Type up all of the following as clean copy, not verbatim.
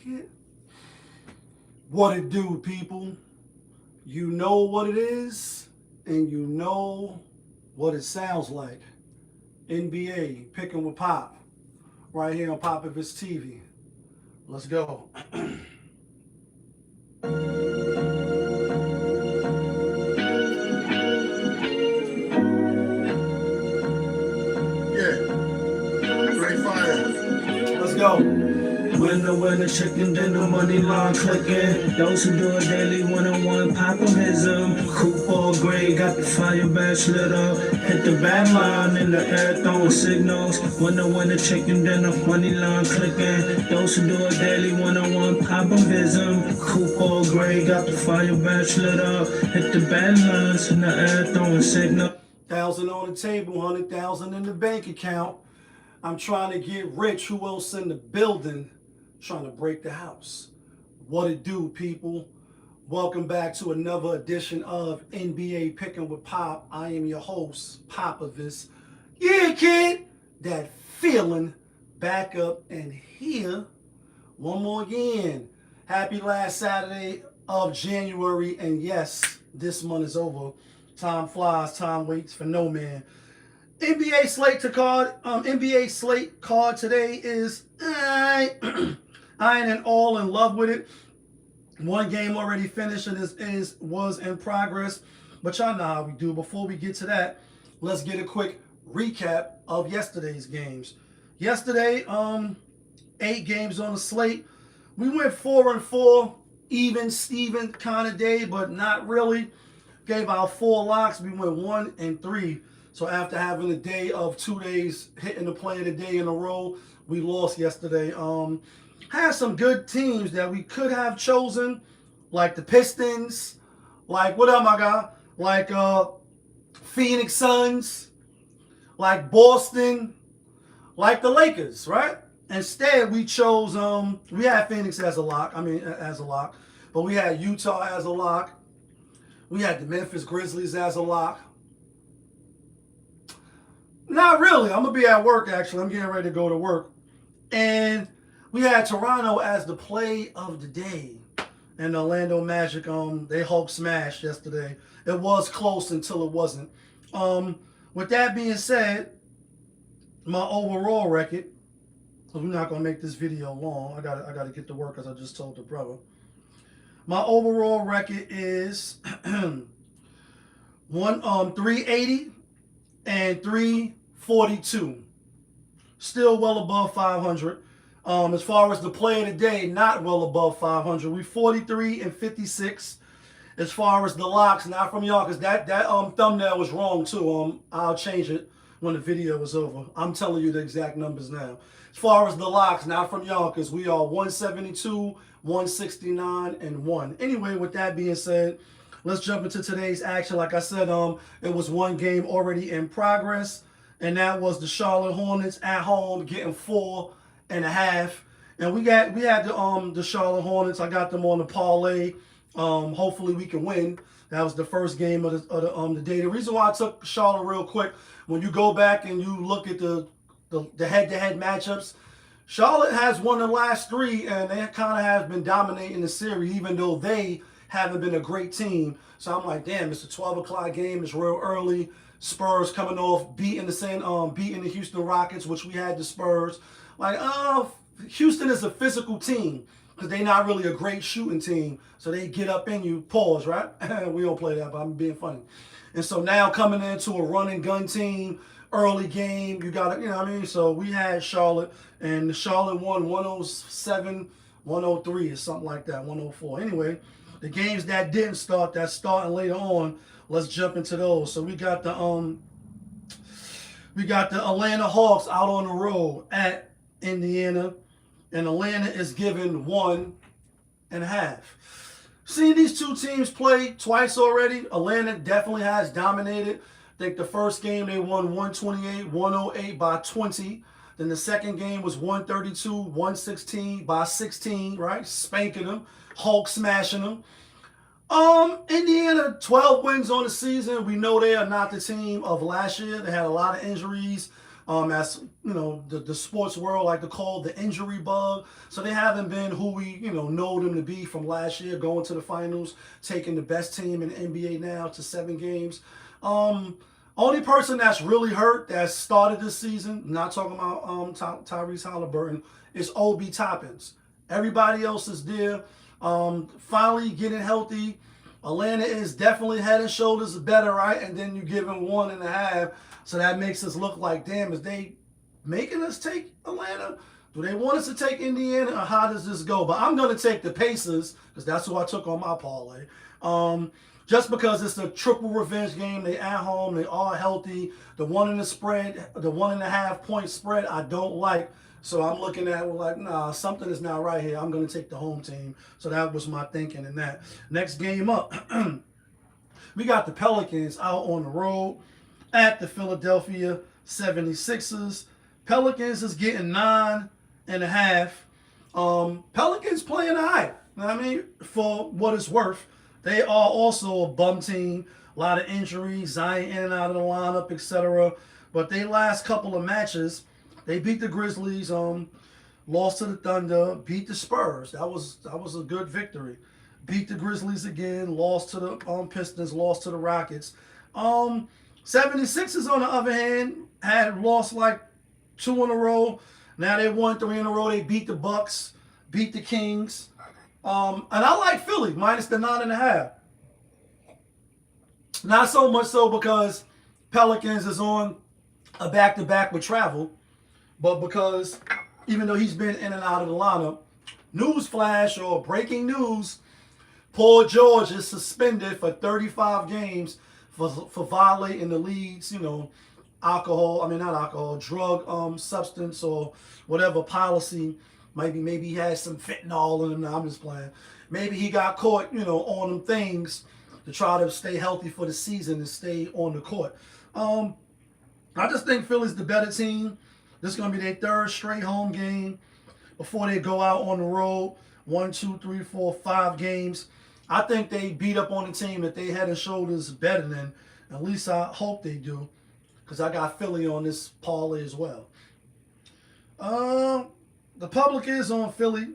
it? What it do, people? You know what it is, and you know what it sounds like. NBA picking with Pop, right here on Pop of his TV. Let's go. Yeah, straight fire. Let's go. Winner, chicken dinner, money line clicking. Those who do it daily, one-on-one, pop 'em his 'em. Coupe all gray, got the fire badge lit up. Hit the back line in the air, throwing signals. Winner, chicken dinner, money line clicking. Those who do it daily, one-on-one, pop 'em his 'em. Coupe all gray, got the fire badge lit up. Hit the back lines in the air, throwing signals. 1,000 on the table, 100,000 in the bank account. I'm trying to get rich. Who else in the building? Trying to break the house. What it do, people? Welcome back to another edition of NBA Picking with Pop. I am your host, Popovich. Yeah, kid. That feeling back up and here. One more again. Happy last Saturday of January. And yes, this month is over. Time flies, time waits for no man. NBA slate card today is I ain't all in love with it. One game already finished and was in progress, but y'all know how we do. Before we get to that, let's get a quick recap of yesterday's games. Yesterday, 8 games on the slate. We went 4-4, even Steven kind of day, but not really. Gave out 4 locks. We went 1-3. So after having a day of 2 days hitting the play of the day in a row, we lost yesterday. Had some good teams that we could have chosen, like the Pistons, like what up, my guy? Like Phoenix Suns, like Boston, like the Lakers, right? Instead, we chose we had Phoenix as a lock. But we had Utah as a lock. We had the Memphis Grizzlies as a lock. Not really. I'm going to be at work, actually. I'm getting ready to go to work. And we had Toronto as the play of the day. And the Orlando Magic, they Hulk smashed yesterday. It was close until it wasn't. With that being said, my overall record, because we're not going to make this video long. I got to get to work, as I just told the brother. My overall record is 380 and 342. Still well above 500. As far as the play of the day, not well above 500. We 43 and 56. As far as the locks, not from y'all, because that thumbnail was wrong too. I'll change it when the video is over. I'm telling you the exact numbers now. As far as the locks, not from y'all, because we are 172, 169, and 1. Anyway, with that being said, let's jump into today's action. Like I said, it was one game already in progress, and that was the Charlotte Hornets at home getting 4.5. And we had the Charlotte Hornets. I got them on the parlay. Hopefully we can win. That was the first game of the day. The reason why I took Charlotte real quick, when you go back and you look at the head-to-head matchups, Charlotte has won the last 3, and they kind of have been dominating the series, even though they haven't been a great team. So I'm like, damn, it's a 12 o'clock game. It's real early. Spurs coming off beating the Houston Rockets, which we had the Spurs. Like, Houston is a physical team because they're not really a great shooting team. So they get up in you. Pause, right? We don't play that, but I'm being funny. And so now coming into a run and gun team, early game, you got to, you know what I mean? So we had Charlotte, and Charlotte won 107, 103 or something like that, 104. Anyway, the games that didn't start, that's starting later on, let's jump into those. So we got the Atlanta Hawks out on the road at Indiana, and Atlanta is given 1.5. Seen these two teams play twice already. Atlanta definitely has dominated. I think the first game they won 128, 108 by 20. Then the second game was 132, 116 by 16, right? Spanking them, Hulk smashing them. Indiana, 12 wins on the season. We know they are not the team of last year. They had a lot of injuries. As you know, the sports world like to call the injury bug. So they haven't been who we know them to be from last year, going to the finals, taking the best team in the NBA now to 7 games. Only person that's really hurt that started this season, not talking about Tyrese Halliburton, is Obi Toppins. Everybody else is there. Finally getting healthy. Atlanta is definitely head and shoulders better, right? And then you give them 1.5. So that makes us look like, damn, is they making us take Atlanta? Do they want us to take Indiana, or how does this go? But I'm going to take the Pacers, because that's who I took on my parlay. Just because it's a triple revenge game. They at home. They are healthy. The 1.5 point spread, I don't like. So I'm looking at it like, nah, something is not right here. I'm going to take the home team. So that was my thinking in that. Next game up, we got the Pelicans out on the road at the Philadelphia 76ers. Pelicans is getting 9.5. Pelicans playing high. I mean, for what it's worth. They are also a bum team. A lot of injuries, Zion in and out of the lineup, etc. But they last couple of matches, they beat the Grizzlies, lost to the Thunder, beat the Spurs. That was a good victory. Beat the Grizzlies again, lost to the Pistons, lost to the Rockets. 76ers on the other hand had lost like 2 in a row. Now they won 3 in a row. They beat the Bucks, beat the Kings. And I like Philly minus the 9.5. Not so much so because Pelicans is on a back-to-back with travel, but because even though he's been in and out of the lineup, newsflash or breaking news, Paul George is suspended for 35 games for violating the league's, drug, substance or whatever policy. Maybe he has some fentanyl in him. Now I'm just playing. Maybe he got caught, on them things to try to stay healthy for the season and stay on the court. I just think Philly's the better team. This is going to be their 3rd straight home game before they go out on the road. 1, 2, 3, 4, 5 games. I think they beat up on the team that they head and shoulders better than. At least I hope they do, because I got Philly on this parlay as well. The public is on Philly.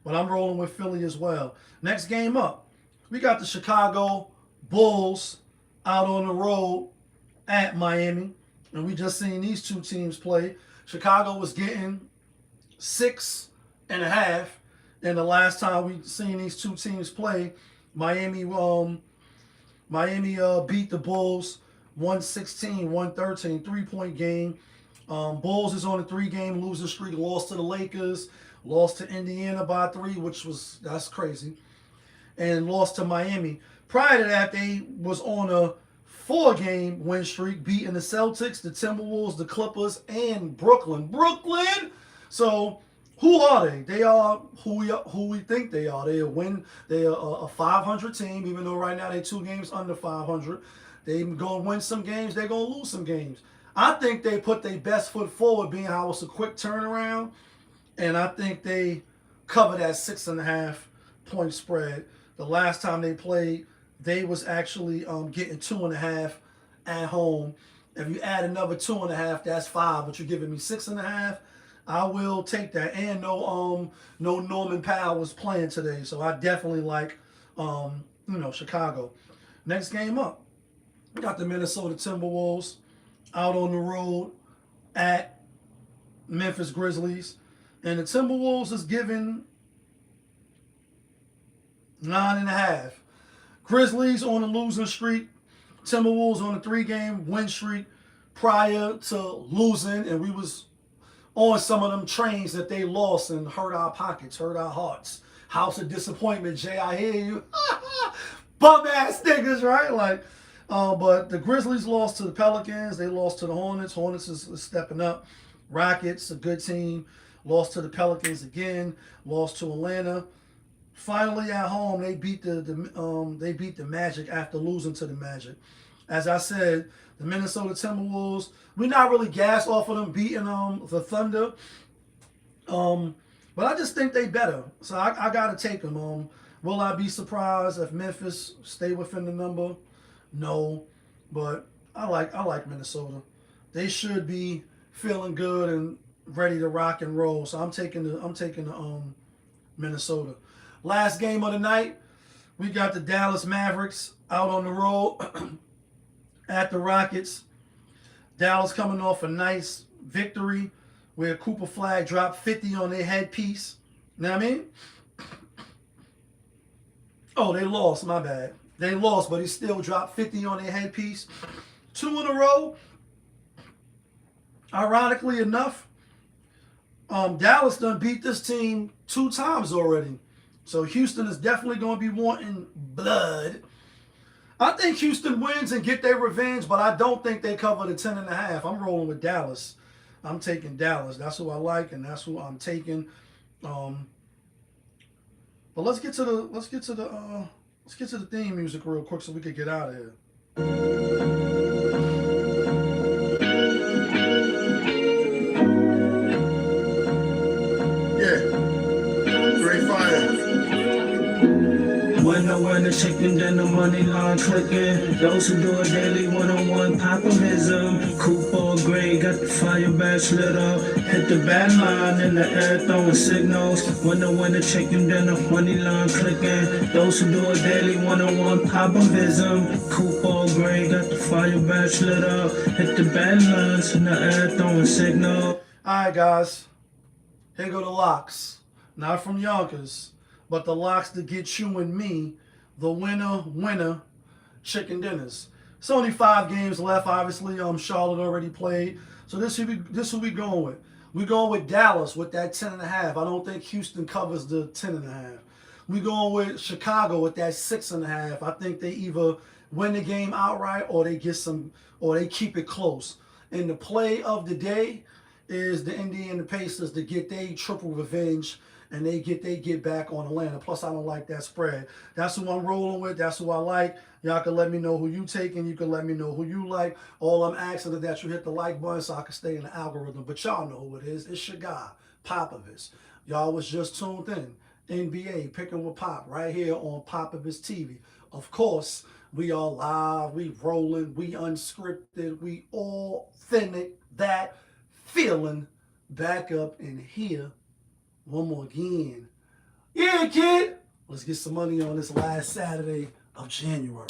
But I'm rolling with Philly as well. Next game up, we got the Chicago Bulls out on the road at Miami. And we just seen these two teams play. Chicago was getting 6.5. And the last time we seen these two teams play, Miami beat the Bulls 116-113, 3-point game. Bulls is on a 3-game losing streak. Lost to the Lakers, lost to Indiana by 3, that's crazy, and lost to Miami. Prior to that, they was on a 4-game win streak, beating the Celtics, the Timberwolves, the Clippers, and Brooklyn. So who are they? They are who we think they are. They are a 500 team, even though right now they're 2 games under 500. They're going to win some games. They're going to lose some games. I think they put their best foot forward, being how it's a quick turnaround. And I think they cover that 6.5 point spread. The last time they played, they was actually getting 2.5 at home. If you add another 2.5, that's 5. But you're giving me 6.5. I will take that. And no Norman Powell was playing today, so I definitely like Chicago. Next game up, we got the Minnesota Timberwolves out on the road at Memphis Grizzlies. And the Timberwolves is giving 9.5. Grizzlies on a losing streak. Timberwolves on a 3-game win streak prior to losing. And we was on some of them trains that they lost and hurt our pockets, hurt our hearts. House of disappointment, Jay, I hear you. Bum ass niggas, right? But the Grizzlies lost to the Pelicans. They lost to the Hornets. Hornets is stepping up. Rockets, a good team. Lost to the Pelicans again. Lost to Atlanta. Finally at home, they beat the Magic after losing to the Magic. As I said, the Minnesota Timberwolves, we're not really gassed off of them beating the Thunder. But I just think they better. So I got to take them. Will I be surprised if Memphis stay within the number? No. But I like Minnesota. They should be feeling good and ready to rock and roll. So I'm taking the Minnesota. Last game of the night, we got the Dallas Mavericks out on the road at the Rockets. Dallas coming off a nice victory where Cooper Flag dropped 50 on their headpiece. You know what I mean? Oh, they lost. My bad. They lost, but he still dropped 50 on their headpiece. 2 in a row. Ironically enough, Dallas done beat this team 2 times already. So Houston is definitely going to be wanting blood. I think Houston wins and get their revenge, but I don't think they cover the 10.5. I'm rolling with Dallas. I'm taking Dallas. That's who I like, and that's who I'm taking. But let's get to the theme music real quick so we could get out of here. When the chicken, then the money line clicking. Those who do it daily, one-on-one popomism. Coupon gray, got the fire badge lit up. Hit the bad line in the air, throwing signals. When the chicken, then the money line clicking. Those who do it daily, one-on-one popomism. Coupon gray, got the fire badge lit up. Hit the bad lines in the air, throwing signals. Alright, guys. Here go the locks. Not from Yonkers, but the locks to get you and me the winner chicken dinners. It's only 5 games left. Obviously, Charlotte already played. So this who we going with. We going with Dallas with that 10.5. I don't think Houston covers the 10.5. We going with Chicago with that 6.5. I think they either win the game outright or they keep it close. And the play of the day is the Indiana Pacers to get their triple revenge and they get back on Atlanta. Plus, I don't like that spread. That's who I'm rolling with. That's who I like. Y'all can let me know who you taking. You can let me know who you like. All I'm asking is that you hit the like button so I can stay in the algorithm. But y'all know who it is. It's your guy, Popovich. Y'all was just tuned in. NBA, Picking with Pop, right here on Popovich TV. Of course, we are live. We rolling. We unscripted. We authentic. That feeling back up in here. One more again. Yeah, kid. Let's get some money on this last Saturday of January.